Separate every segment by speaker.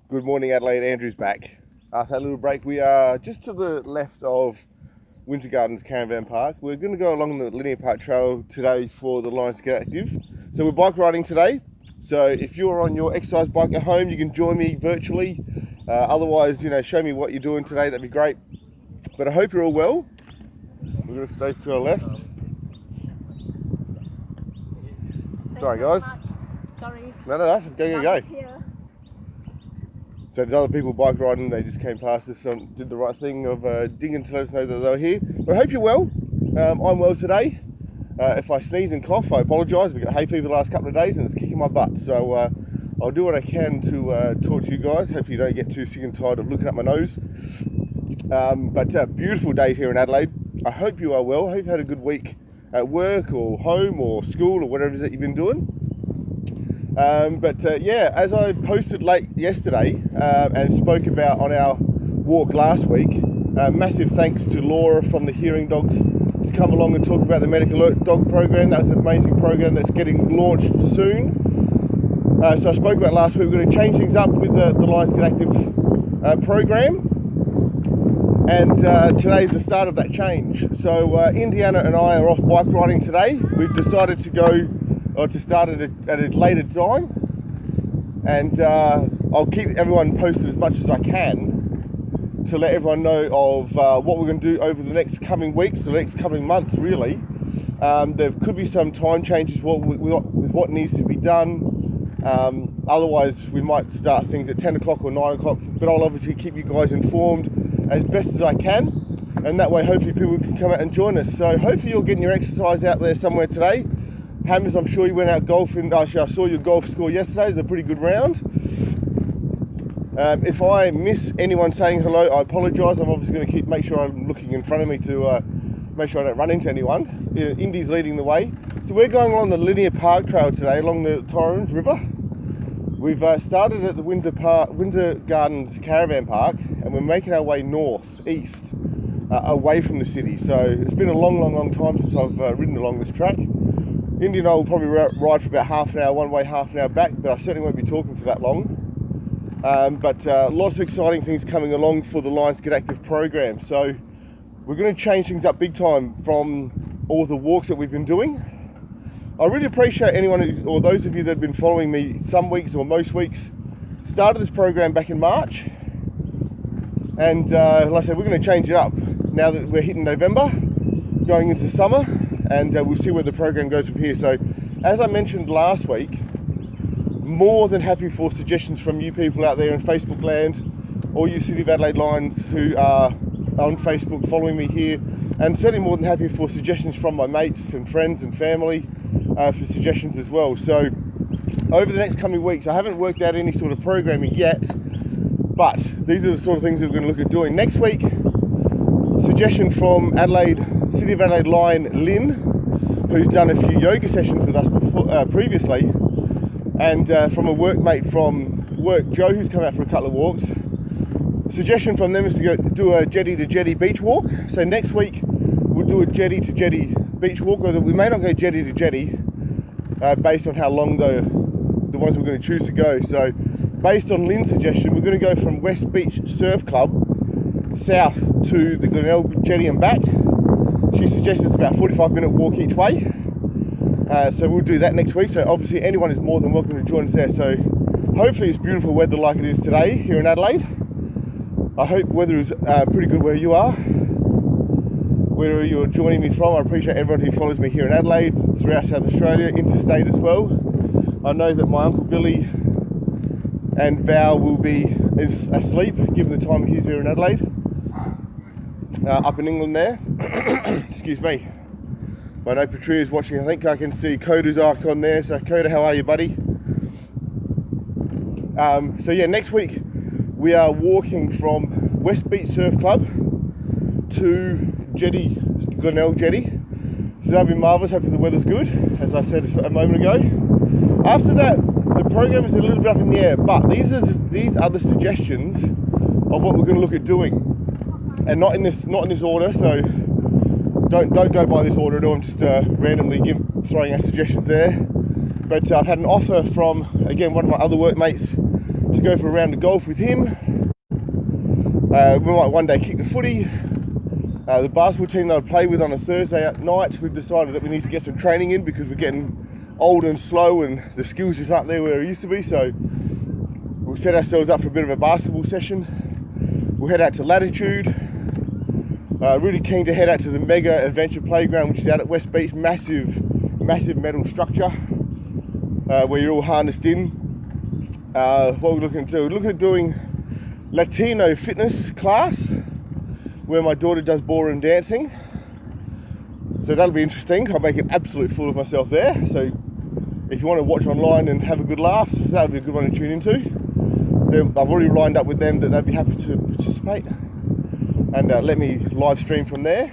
Speaker 1: Good morning, Adelaide. Andrew's back. After that little break, we are just to the left of Winter Gardens Caravan Park. We're going to go along the linear park trail today for the Lions Get Active. So we're bike riding today. So if you're on your exercise bike at home, you can join me virtually. Otherwise, show me what you're doing today. That'd be great. But I hope you're all well. We're going to stay to our left. Sorry, guys.
Speaker 2: Sorry.
Speaker 1: No. Go. So there's other people bike riding, they just came past us and did the right thing of dinging to let us know that they were here. But I hope you're well. I'm well today. If I sneeze and cough, I apologise. We've got hay fever the last couple of days and it's kicking my butt. So I'll do what I can to talk to you guys. Hopefully you don't get too sick and tired of looking at my nose. But beautiful day here in Adelaide. I hope you are well. I hope you had a good week at work or home or school or whatever it is that you've been doing. Yeah, as I posted late yesterday and spoke about on our walk last week, massive thanks to Laura from the Hearing Dogs to come along and talk about the Medical Alert Dog program. That was an amazing program that's getting launched soon. So I spoke about last week. We're going to change things up with the Lions Get Active program. And today's the start of that change. So Indiana and I are off bike riding today. We've decided to go to start at a later time, and I'll keep everyone posted as much as I can to let everyone know of what we're going to do over the next coming weeks, the next coming months really. There could be some time changes with what needs to be done. Otherwise we might start things at 10 o'clock or 9 o'clock, but I'll obviously keep you guys informed as best as I can, and that way hopefully people can come out and join us. So hopefully you're getting your exercise out there somewhere today. Hammers, I'm sure you went out golfing. Actually, I saw your golf score yesterday. It was a pretty good round. If I miss anyone saying hello, I apologise. I'm obviously going to make sure I'm looking in front of me to make sure I don't run into anyone. Indy's leading the way. So we're going along the linear park trail today, along the Torrens River. We've started at the Winter Gardens Caravan Park, and we're making our way east, away from the city. So it's been a long time since I've ridden along this track. Indy and I will probably ride for about half an hour one way, half an hour back, but I certainly won't be talking for that long. Lots of exciting things coming along for the Lions Get Active program. So we're going to change things up big time from all the walks that we've been doing. I really appreciate anyone or those of you that have been following me some weeks or most weeks. Started this program back in March, and like I said, we're going to change it up now that we're hitting November, going into summer. And we'll see where the program goes from here. So, as I mentioned last week, more than happy for suggestions from you people out there in Facebook land, or you City of Adelaide Lions who are on Facebook following me here, and certainly more than happy for suggestions from my mates and friends and family for suggestions as well. So, over the next coming weeks, I haven't worked out any sort of programming yet, but these are the sort of things that we're going to look at doing. Next week, suggestion from City of Adelaide Lion Lynn, who's done a few yoga sessions with us previously, and from a workmate from work, Joe, who's come out for a couple of walks. The suggestion from them is to go do a jetty to jetty beach walk. So next week we'll do a jetty to jetty beach walk, or we may not go jetty to jetty based on how long the ones we're going to choose to go. So based on Lynn's suggestion, we're going to go from West Beach Surf Club south to the Glenelg jetty and back. She suggested it's about a 45-minute walk each way. So we'll do that next week. So obviously anyone is more than welcome to join us there. So hopefully it's beautiful weather like it is today here in Adelaide. I hope weather is pretty good where you are, wherever you're joining me from. I appreciate everyone who follows me here in Adelaide, throughout South Australia, interstate as well. I know that my Uncle Billy and Val will be asleep given the time it is here in Adelaide. Up in England there. Excuse me. I know Patria's watching. I think I can see Coda's icon there. So Coda, how are you, buddy? So yeah, next week we are walking from West Beach Surf Club to Glenelg Jetty. So that'll be marvellous. Hopefully the weather's good, as I said a moment ago. After that, the program is a little bit up in the air, but these are the suggestions of what we're going to look at doing. And not in this order, so don't go by this order at all. I'm just randomly throwing out suggestions there. But I've had an offer from, again, one of my other workmates to go for a round of golf with him. We might one day kick the footy. The basketball team that I play with on a Thursday at night, we've decided that we need to get some training in because we're getting old and slow and the skills just aren't there where it used to be. So we'll set ourselves up for a bit of a basketball session. We'll head out to Latitude. Really keen to head out to the Mega Adventure Playground, which is out at West Beach. Massive metal structure where you're all harnessed in. What we're looking to do, we're looking at doing Latino fitness class where my daughter does ballroom dancing. So that'll be interesting. I'll make an absolute fool of myself there. So if you want to watch online and have a good laugh, that'll be a good one to tune into. I've already lined up with them that they'd be happy to participate and let me live stream from there.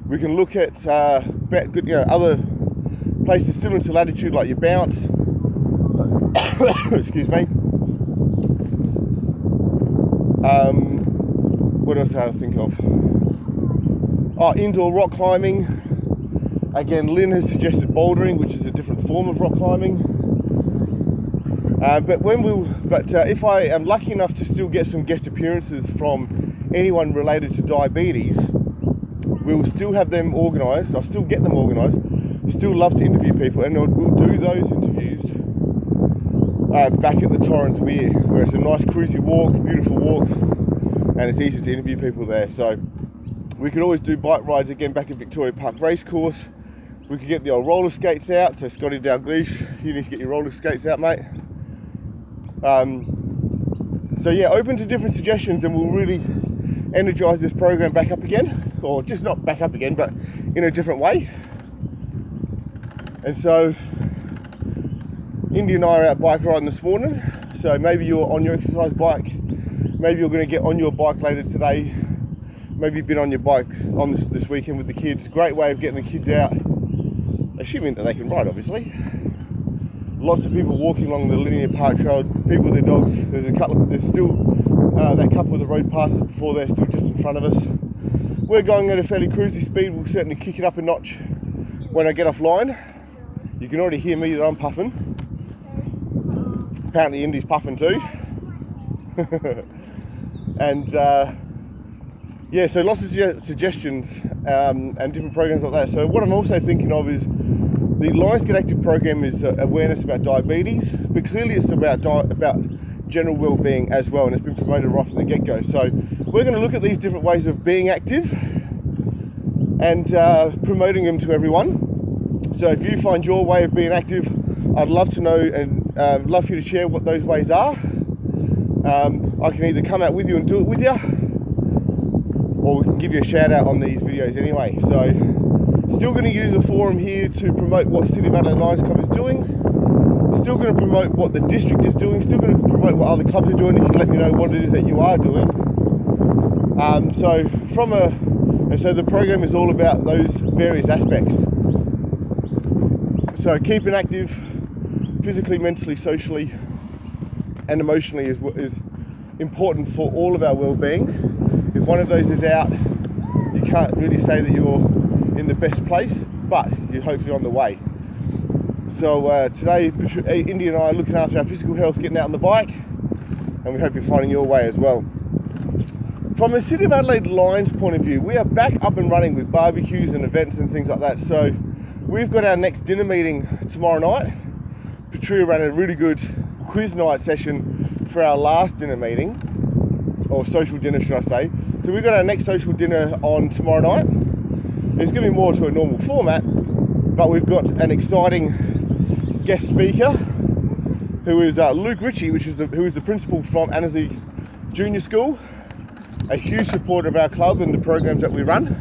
Speaker 1: We can look at other places similar to Latitude, like your bounce. Excuse me. What else did I think of? Oh, indoor rock climbing. Again, Lynn has suggested bouldering, which is a different form of rock climbing. If I am lucky enough to still get some guest appearances from anyone related to diabetes, we will still have them organised. I'll still get them organised. Still love to interview people, and we'll do those interviews back at the Torrens Weir, where it's a nice cruisy walk, beautiful walk, and it's easy to interview people there. So we could always do bike rides again back at Victoria Park Racecourse. We could get the old roller skates out. So Scotty Dalglish, you need to get your roller skates out, mate. So yeah, open to different suggestions, and we'll really energise this program back up again, or just not back up again, but in a different way. And so Indy and I are out bike riding this morning, so maybe you're on your exercise bike, maybe you're going to get on your bike later today, maybe you've been on your bike on this weekend with the kids. Great way of getting the kids out, assuming that they can ride, obviously. Lots of people walking along the linear park trail, people with their dogs. There's still that couple of the road passes before, they're still just in front of us. We're going at a fairly cruisy speed. We'll certainly kick it up a notch when I get offline. You can already hear me that I'm puffing. Apparently Indy's puffing too. And yeah, so lots of suggestions and different programs like that. So what I'm also thinking of is the Lions Get Active program is awareness about diabetes, but clearly it's about general well-being as well, and it's been promoted right from the get-go. So we're going to look at these different ways of being active and promoting them to everyone. So if you find your way of being active, I'd love to know, and love for you to share what those ways are. I can either come out with you and do it with you, or we can give you a shout out on these videos anyway. So still going to use the forum here to promote what City of Adelaide Lions Club is doing. Still going to promote what the district is doing. Still going to promote what other clubs are doing. If you let me know what it is that you are doing. So the program is all about those various aspects. So keeping active, physically, mentally, socially, and emotionally is important for all of our well-being. If one of those is out, you can't really say that you're in the best place, but you're hopefully on the way. So today, Indy and I are looking after our physical health, getting out on the bike, and we hope you're finding your way as well. From a City of Adelaide Lions point of view, we are back up and running with barbecues and events and things like that. So we've got our next dinner meeting tomorrow night. Patria ran a really good quiz night session for our last dinner meeting, or social dinner should I say. So we've got our next social dinner on tomorrow night. It's going to be more to a normal format, but we've got an exciting guest speaker who is Luke Ritchie, who is the principal from Annesley Junior School, a huge supporter of our club and the programs that we run.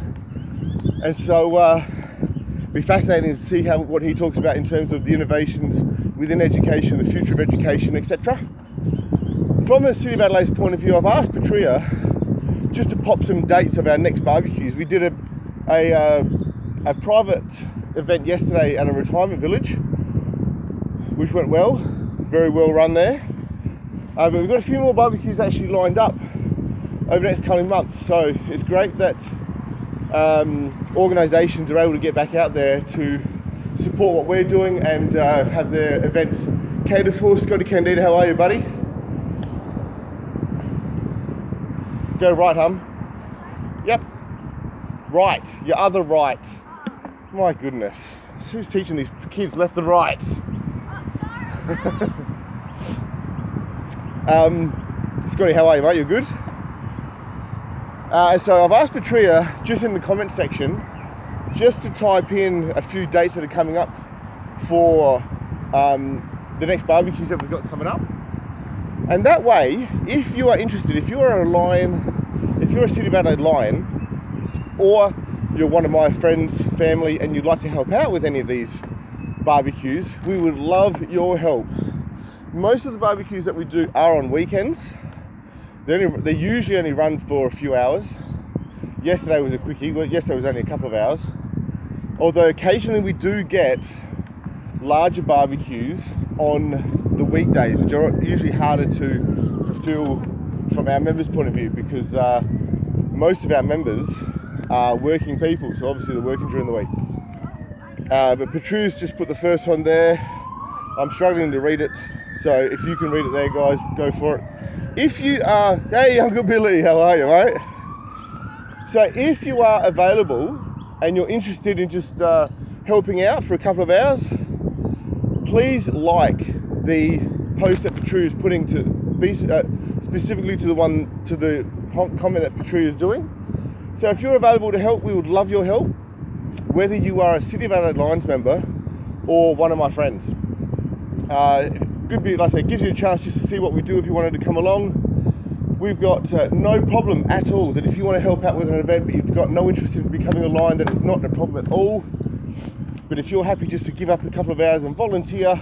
Speaker 1: And so it'll be fascinating to see what he talks about in terms of the innovations within education, the future of education, etc. From a City of Adelaide's point of view, I've asked Patria just to pop some dates of our next barbecues. We did a private event yesterday at a retirement village, which went well, very well run there. But we've got a few more barbecues actually lined up over the next coming months. So it's great that organisations are able to get back out there to support what we're doing and have their events catered for. Scotty Candida, how are you, buddy? Go right, hum. Yep. Right, your other right. My goodness. Who's teaching these kids left and right? Scotty, how are you, mate? You good? So I've asked Patria, just in the comment section, just to type in a few dates that are coming up for the next barbecues that we've got coming up. And that way, if you are interested, if you are a Lion, if you're a City of Adelaide Lion, or you're one of my friends, family, and you'd like to help out with any of these barbecues, we would love your help. Most of the barbecues that we do are on weekends. They usually only run for a few hours. Yesterday was a quickie. Yesterday was only a couple of hours. Although occasionally we do get larger barbecues on the weekdays, which are usually harder to fulfill from our members' point of view, because most of our members are working people, so obviously they're working during the week. But Patrice just put the first one there. I'm struggling to read it, so if you can read it there, guys, go for it. If you are, hey Uncle Billy, how are you, mate? So if you are available and you're interested in just helping out for a couple of hours, please like the post that Patria is putting, to be specifically to the comment that Patria is doing. So if you're available to help, we would love your help, whether you are a City of Adelaide Lions member or one of my friends. Could be, like I said, gives you a chance just to see what we do if you wanted to come along. We've got no problem at all that if you want to help out with an event but you've got no interest in becoming a Lion, that is not a problem at all. But if you're happy just to give up a couple of hours and volunteer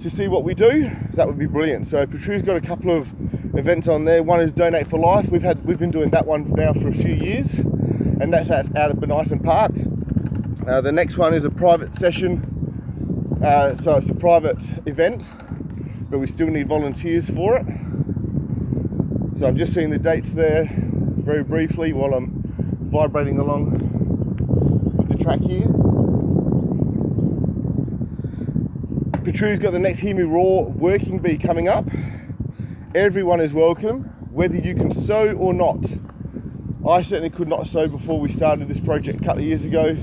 Speaker 1: to see what we do, that would be brilliant. So Patria's got a couple of events on there. One is Donate for Life. We've been doing that one now for a few years, and that's out at Bonython Park. The next one is a private session. So it's a private event, but we still need volunteers for it. So I'm just seeing the dates there very briefly while I'm vibrating along with the track here. Patria's got the next Hear Me Roar working bee coming up. Everyone is welcome, whether you can sew or not. I certainly could not sew before we started this project a couple of years ago.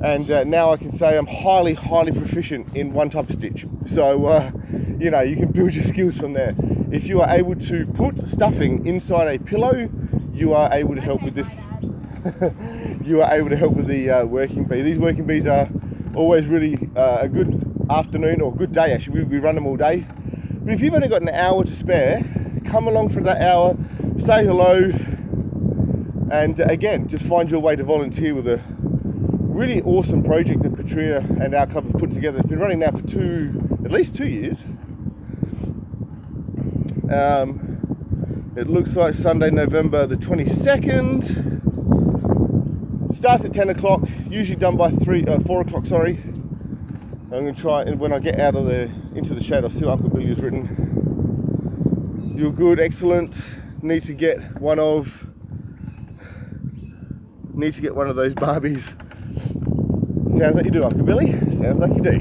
Speaker 1: And now I can say I'm highly proficient in one type of stitch. So, you know, you can build your skills from there. If you are able to put stuffing inside a pillow, you are able to help with this. You are able to help with the working bee. These working bees are always really a good afternoon, or good day actually. We run them all day. But if you've only got an hour to spare, come along for that hour, say hello, and again, just find your way to volunteer with a really awesome project that Patria and our club have put together. It's been running now for at least two years. It looks like Sunday, November the 22nd. Starts at 10 o'clock, usually done by 4 o'clock, sorry. I'm going to try, and when I get out of into the shade, I'll see what Uncle Billy has written. You're good, excellent. Need to get one of those Barbies. Sounds like you do, Uncle Billy. Sounds like you do.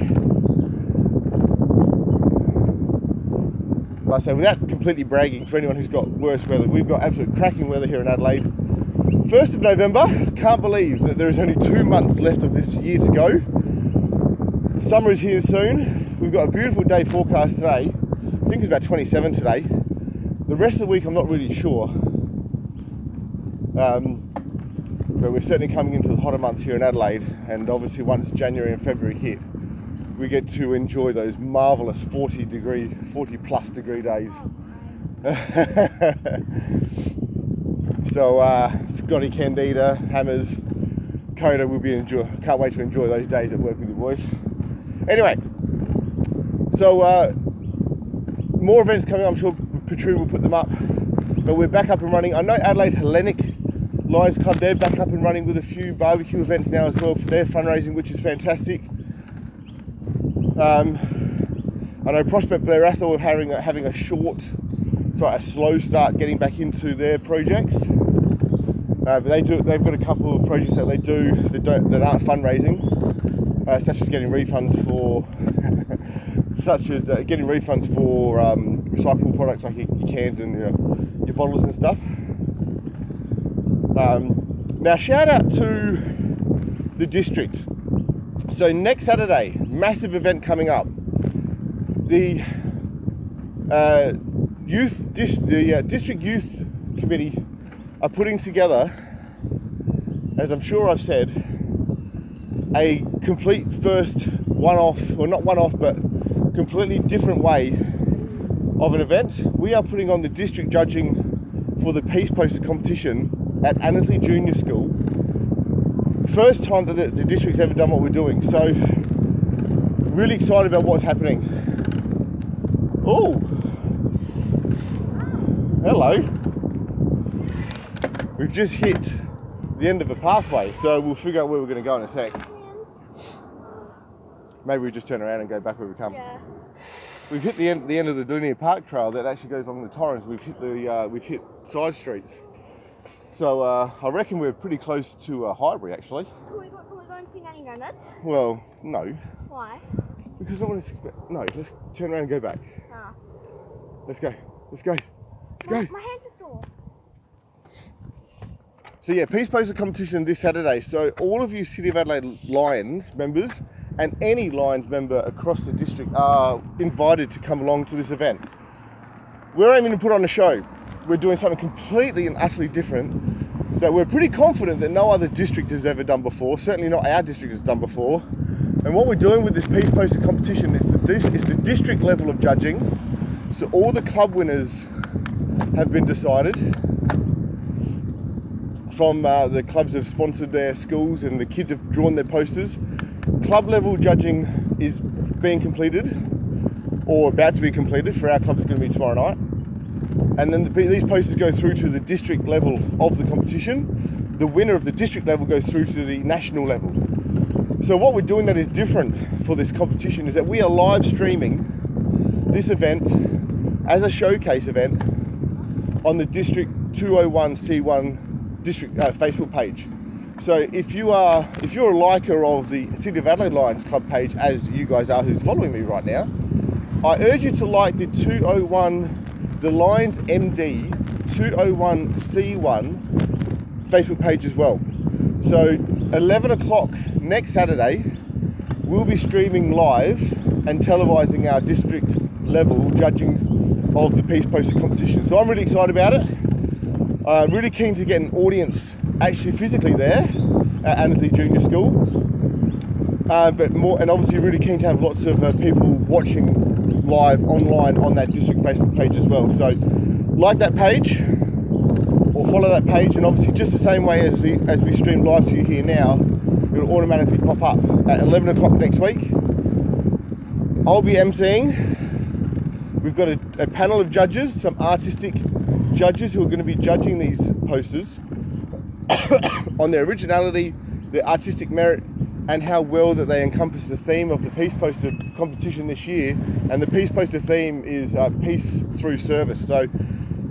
Speaker 1: Like I say, without completely bragging for anyone who's got worse weather, we've got absolute cracking weather here in Adelaide. 1st of November, can't believe that there is only 2 months left of this year to go. Summer is here soon. We've got a beautiful day forecast today. I think it's about 27 today. The rest of the week I'm not really sure. But we're certainly coming into the hotter months here in Adelaide, and obviously once January and February hit, we get to enjoy those marvellous 40 plus degree days. So Scotty, Candida, Hammers, Coda will be can't wait to enjoy those days at work with you boys. Anyway, so more events coming up. I'm sure Patria will put them up, but we're back up and running. I know Adelaide Hellenic Lions Club, they're back up and running with a few barbecue events now as well for their fundraising, which is fantastic. I know Prospect Blair Athol are having a slow start getting back into their projects. But they've got a couple of projects that they do that aren't fundraising, such as getting refunds such as getting refunds for recyclable products like your cans and your bottles and stuff. Now, shout out to the district. So next Saturday, massive event coming up. The district youth committee are putting together, as I'm sure I've said, a complete first one-off, or not one-off, but completely different way of an event. We are putting on the district judging for the Peace Poster competition at Adelaide Junior School. First time that the district's ever done what we're doing, so really excited about what's happening. Oh, hello. We've just hit the end of a pathway, so we'll figure out where we're going to go in a sec. Maybe we just turn around and go back where we come.
Speaker 2: Yeah.
Speaker 1: We've hit the end of the linear park trail that actually goes along the Torrens. We've hit side streets. So I reckon we're pretty close to Highbury actually.
Speaker 2: Can we go and see Nanny Nana?
Speaker 1: Well, no.
Speaker 2: Why?
Speaker 1: Because I want to. No, let's turn around and go back.
Speaker 2: Ah.
Speaker 1: Let's go. Let's go. Let's go.
Speaker 2: My hands are sore.
Speaker 1: So yeah, Peace Poster competition this Saturday. So all of you City of Adelaide Lions members and any Lions member across the district are invited to come along to this event. We're aiming to put on a show. We're doing something completely and utterly different that we're pretty confident that no other district has ever done before. Certainly not our district has done before. And what we're doing with this Peace Poster competition is the district level of judging. So all the club winners have been decided from the clubs have sponsored their schools and the kids have drawn their posters. Club level judging is being completed or about to be completed. For our club, it's going to be tomorrow night. And then these posters go through to the district level of the competition. The winner of the district level goes through to the national level. So what we're doing that is different for this competition is that we are live streaming this event as a showcase event on the District 201C1 district Facebook page. So if you're a liker of the City of Adelaide Lions Club page, as you guys are who's following me right now, I urge you to like the Lions MD 201C1 Facebook page as well. So 11 o'clock next Saturday, we'll be streaming live and televising our district level judging of the Peace Poster competition. So I'm really excited about it. Really keen to get an audience actually physically there at Adelaide Junior School. But more, and obviously really keen to have lots of people watching live online on that district Facebook page as well. So like that page or follow that page, and obviously just the same way as we stream live to you here now, it'll automatically pop up at 11 o'clock next week. I'll be emceeing. We've got a panel of judges, some artistic judges who are going to be judging these posters on their originality, their artistic merit, and how well that they encompass the theme of the Peace Poster competition this year. And the Peace Poster theme is peace through service. So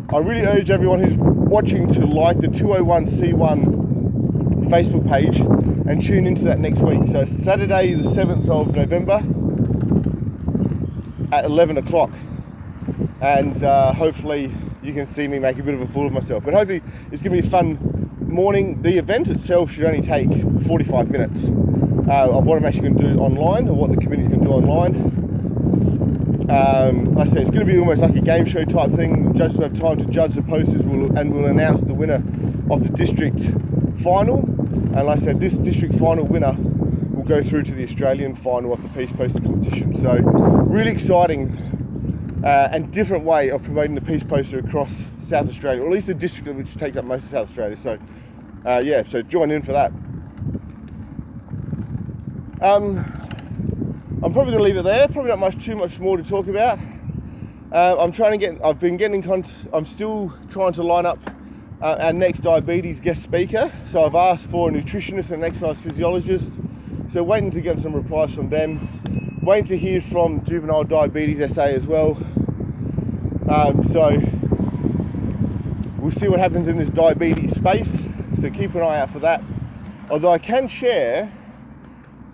Speaker 1: I really urge everyone who's watching to like the 201C1 Facebook page and tune into that next week. So Saturday the 7th of November at 11 o'clock. And hopefully you can see me make a bit of a fool of myself. But hopefully it's going to be a fun morning. The event itself should only take 45 minutes of what I'm actually going to do online, or what the committee's going to do online. Like I said, it's going to be almost like a game show type thing. The judges will have time to judge the posters and we'll announce the winner of the district final. And like I said, this district final winner will go through to the Australian final of the Peace Poster competition. So really exciting and different way of promoting the Peace Poster across South Australia, or at least the district which takes up most of South Australia. So yeah, so join in for that. I'm probably going to leave it there. Probably not too much more to talk about. I'm still trying to line up our next diabetes guest speaker. So I've asked for a nutritionist and an exercise physiologist. So waiting to get some replies from them. Waiting to hear from Juvenile Diabetes SA as well. So we'll see what happens in this diabetes space. So keep an eye out for that. Although I can share,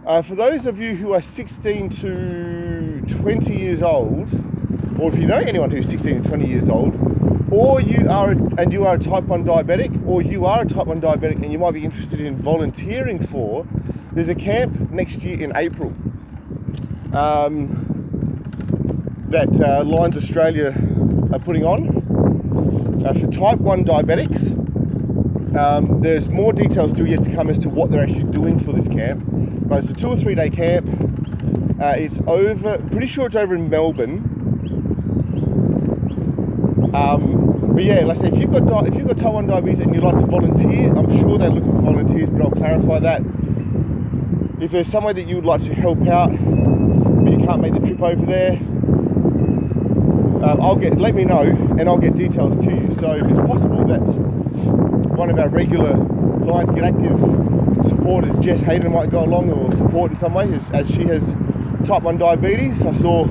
Speaker 1: for those of you who are 16 to 20 years old, or if you know anyone who's 16 to 20 years old, or you are a type 1 diabetic, or you are a type 1 diabetic and you might be interested in volunteering for, there's a camp next year in April that Lions Australia are putting on for type 1 diabetics. There's more details still yet to come as to what they're actually doing for this camp, but it's a 2 or 3 day camp. It's pretty sure it's over in Melbourne. But yeah, like I say, if you've got type 1 diabetes and you'd like to volunteer, I'm sure they're looking for volunteers, but I'll clarify that. If there's some way that you would like to help out, but you can't make the trip over there, let me know and I'll get details to you. So it's possible that one of our regular Lions Get Active supporters, Jess Hayden, might go along or support in some way, as she has type 1 diabetes. I saw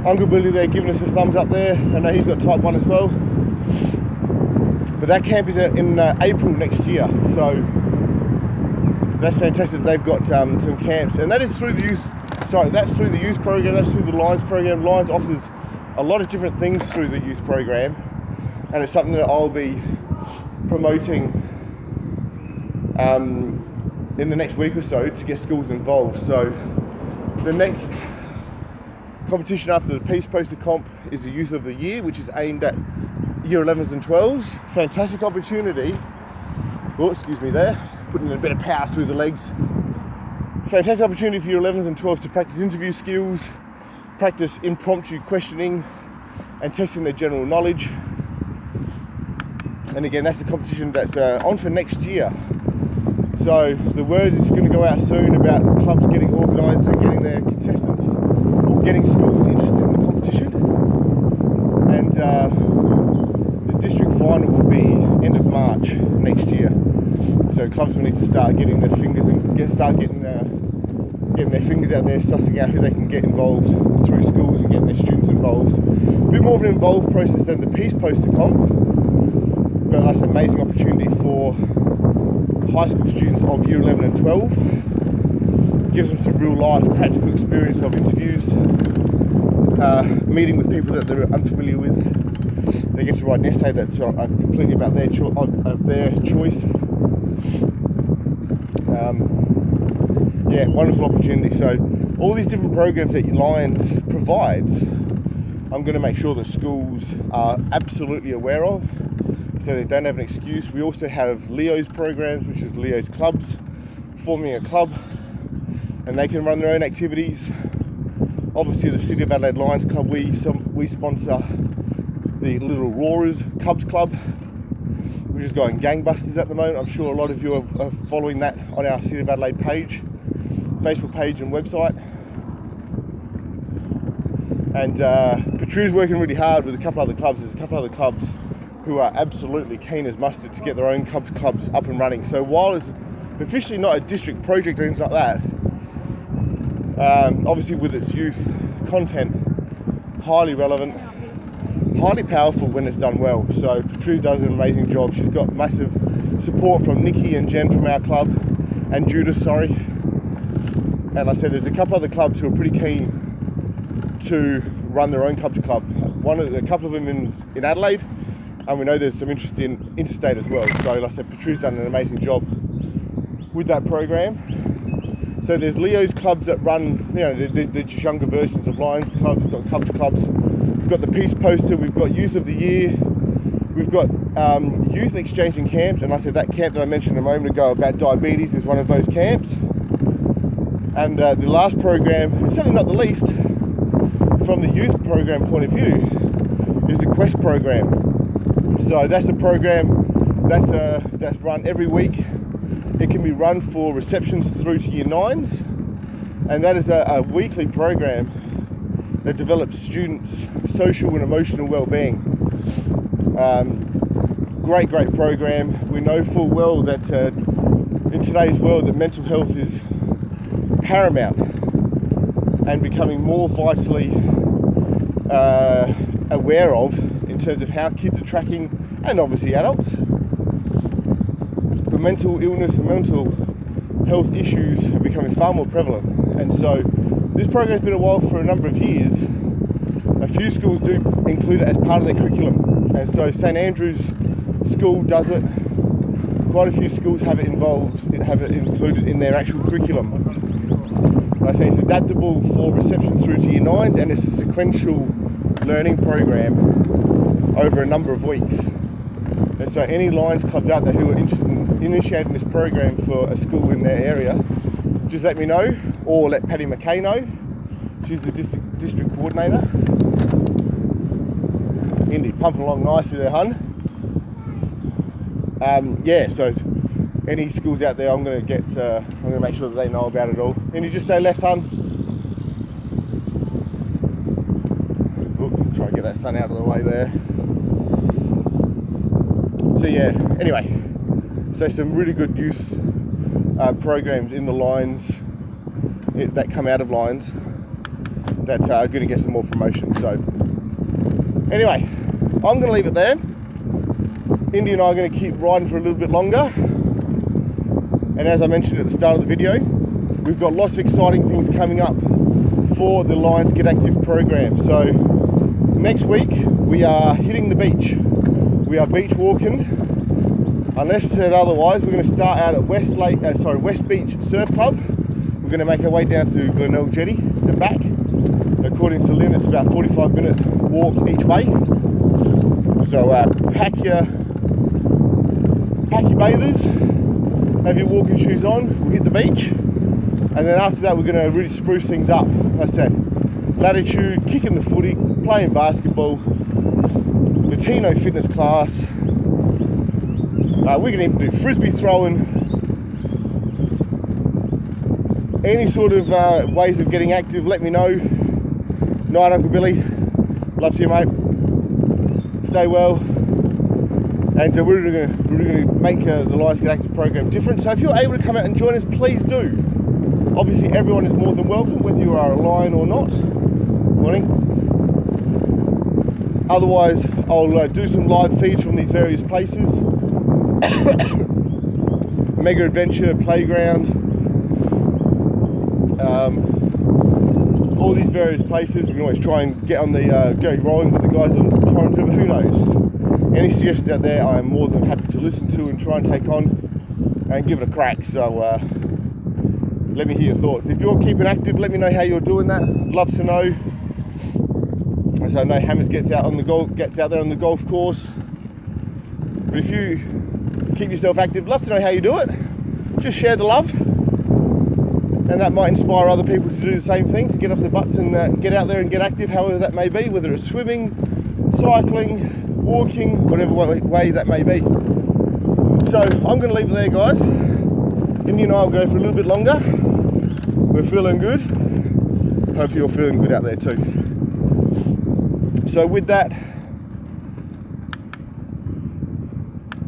Speaker 1: Uncle Billy there giving us a thumbs up there. I know he's got type 1 as well. But that camp is in April next year, so that's fantastic. They've got some camps, and that is through the youth. Sorry, that's through the youth program. That's through the Lions program. Lions offers a lot of different things through the youth program, and it's something that I'll be promoting in the next week or so to get schools involved. So the next competition after the Peace Poster Comp is the Youth of the Year, which is aimed at Year 11s and 12s. Fantastic opportunity. Oh, excuse me there. Just putting a bit of power through the legs. Fantastic opportunity for Year 11s and 12s to practice interview skills, practice impromptu questioning and testing their general knowledge. And again, that's the competition that's on for next year. So the word is going to go out soon about clubs getting organised and getting their contestants or getting schools interested in the competition. And the district final will be end of March next year. So clubs will need to start getting their fingers getting their fingers out there, sussing out who they can get involved through schools and getting their students involved. A bit more of an involved process than the Peace Poster Comp, but that's an amazing opportunity for high school students of Year 11 and 12. Gives them some real life practical experience of interviews, meeting with people that they're unfamiliar with. They get to write an essay that's completely about their choice. Yeah, wonderful opportunity. So all these different programs that Lions provides, I'm going to make sure the schools are absolutely aware of, so they don't have an excuse. We also have Leo's programs, which is Leo's clubs, forming a club, and they can run their own activities. Obviously the City of Adelaide Lions Club, we sponsor the Little Roarers Cubs Club, which is going gangbusters at the moment. I'm sure a lot of you are following that on our City of Adelaide page, Facebook page and website. And Patru's working really hard with a couple other clubs. There's a couple other clubs who are absolutely keen as mustard to get their own Cubs clubs up and running. So while it's officially not a district project or anything like that, obviously with its youth content, highly relevant, highly powerful when it's done well. So Patru does an amazing job. She's got massive support from Nikki and Jen from our club, and Judith, sorry. And like I said, there's a couple other clubs who are pretty keen to run their own Cubs club. A couple of them in Adelaide, and we know there's some interest in interstate as well. So like I said, Patru's done an amazing job with that program. So there's Leo's clubs that run, you know, the just younger versions of Lions clubs. We've got Cubs clubs. We've got the Peace Poster. We've got Youth of the Year. We've got youth exchanging camps. And like I said, that camp that I mentioned a moment ago about diabetes is one of those camps. And the last program, and certainly not the least, from the youth program point of view, is the Quest program. So that's a program that's run every week. It can be run for receptions through to Year 9s, and that is a weekly program that develops students' social and emotional well-being. Great program. We know full well that in today's world that mental health is paramount and becoming more vitally aware of in terms of how kids are tracking, and obviously adults. But mental illness and mental health issues are becoming far more prevalent, and so this program's been a while for a number of years. A few schools do include it as part of their curriculum, and so St Andrew's School does it. Quite a few schools have it included in their actual curriculum. Like I say, it's adaptable for reception through to Year 9s, and it's a sequential learning program over a number of weeks. And so any Lions clubs out there who are interested in initiating this program for a school in their area, just let me know, or let Patty McKay know. She's the district coordinator. Indy, pumping along nicely there, hun. Yeah, so any schools out there, I'm going to make sure that they know about it all. Indy, just stay left, hun. Try and get that sun out of the way there. So yeah, anyway, so some really good youth programs in the Lions that come out of Lions that are going to get some more promotion. So anyway, I'm going to leave it there. Indy and I are going to keep riding for a little bit longer, and as I mentioned at the start of the video, we've got lots of exciting things coming up for the Lions Get Active program. So next week we are hitting the beach. We are beach walking. Unless said otherwise, we're going to start out at West Beach Surf Club. We're going to make our way down to Glenelg Jetty and back. According to Lynn, it's about a 45-minute walk each way. So pack your bathers, have your walking shoes on, we'll hit the beach, and then after that we're going to really spruce things up. Like I said, latitude, kicking the footy, playing basketball, Latino fitness class. We're going to even do frisbee throwing, any sort of ways of getting active, let me know. Night, Uncle Billy. Love to you, mate. Stay well. And we're going to make the Lions Get Active program different. So if you're able to come out and join us, please do. Obviously, everyone is more than welcome, whether you are a Lion or not. Morning. Otherwise, I'll do some live feeds from these various places. Mega Adventure, Playground, all these various places. We can always try and get on the go rowing with the guys on Torrens River. Who knows? Any suggestions out there, I am more than happy to listen to and try and take on and give it a crack. So let me hear your thoughts. If you're keeping active, let me know how you're doing that. Love to know. As I know, Hammers gets out there on the golf course. But if you keep yourself active, love to know how you do it. Just share the love, and that might inspire other people to do the same thing, to get off their butts and get out there and get active, however that may be, whether it's swimming, cycling, walking, whatever way that may be. So I'm going to leave it there, guys. Indy and I will go for a little bit longer. We're feeling good. Hope you're feeling good out there too. So with that,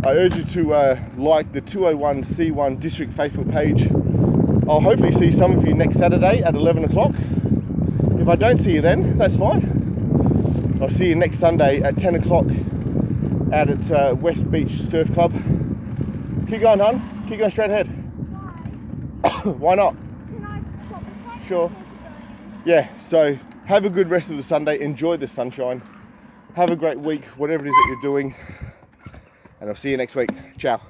Speaker 1: I urge you to like the 201C1 District Facebook page. I'll hopefully see some of you next Saturday at 11 o'clock. If I don't see you then, that's fine. I'll see you next Sunday at 10 o'clock out at West Beach Surf Club. Keep going, hon. Keep going straight ahead. Why not?
Speaker 2: Can I stop the taxi?
Speaker 1: Sure. Yeah, so have a good rest of the Sunday. Enjoy the sunshine. Have a great week, whatever it is that you're doing. And I'll see you next week. Ciao.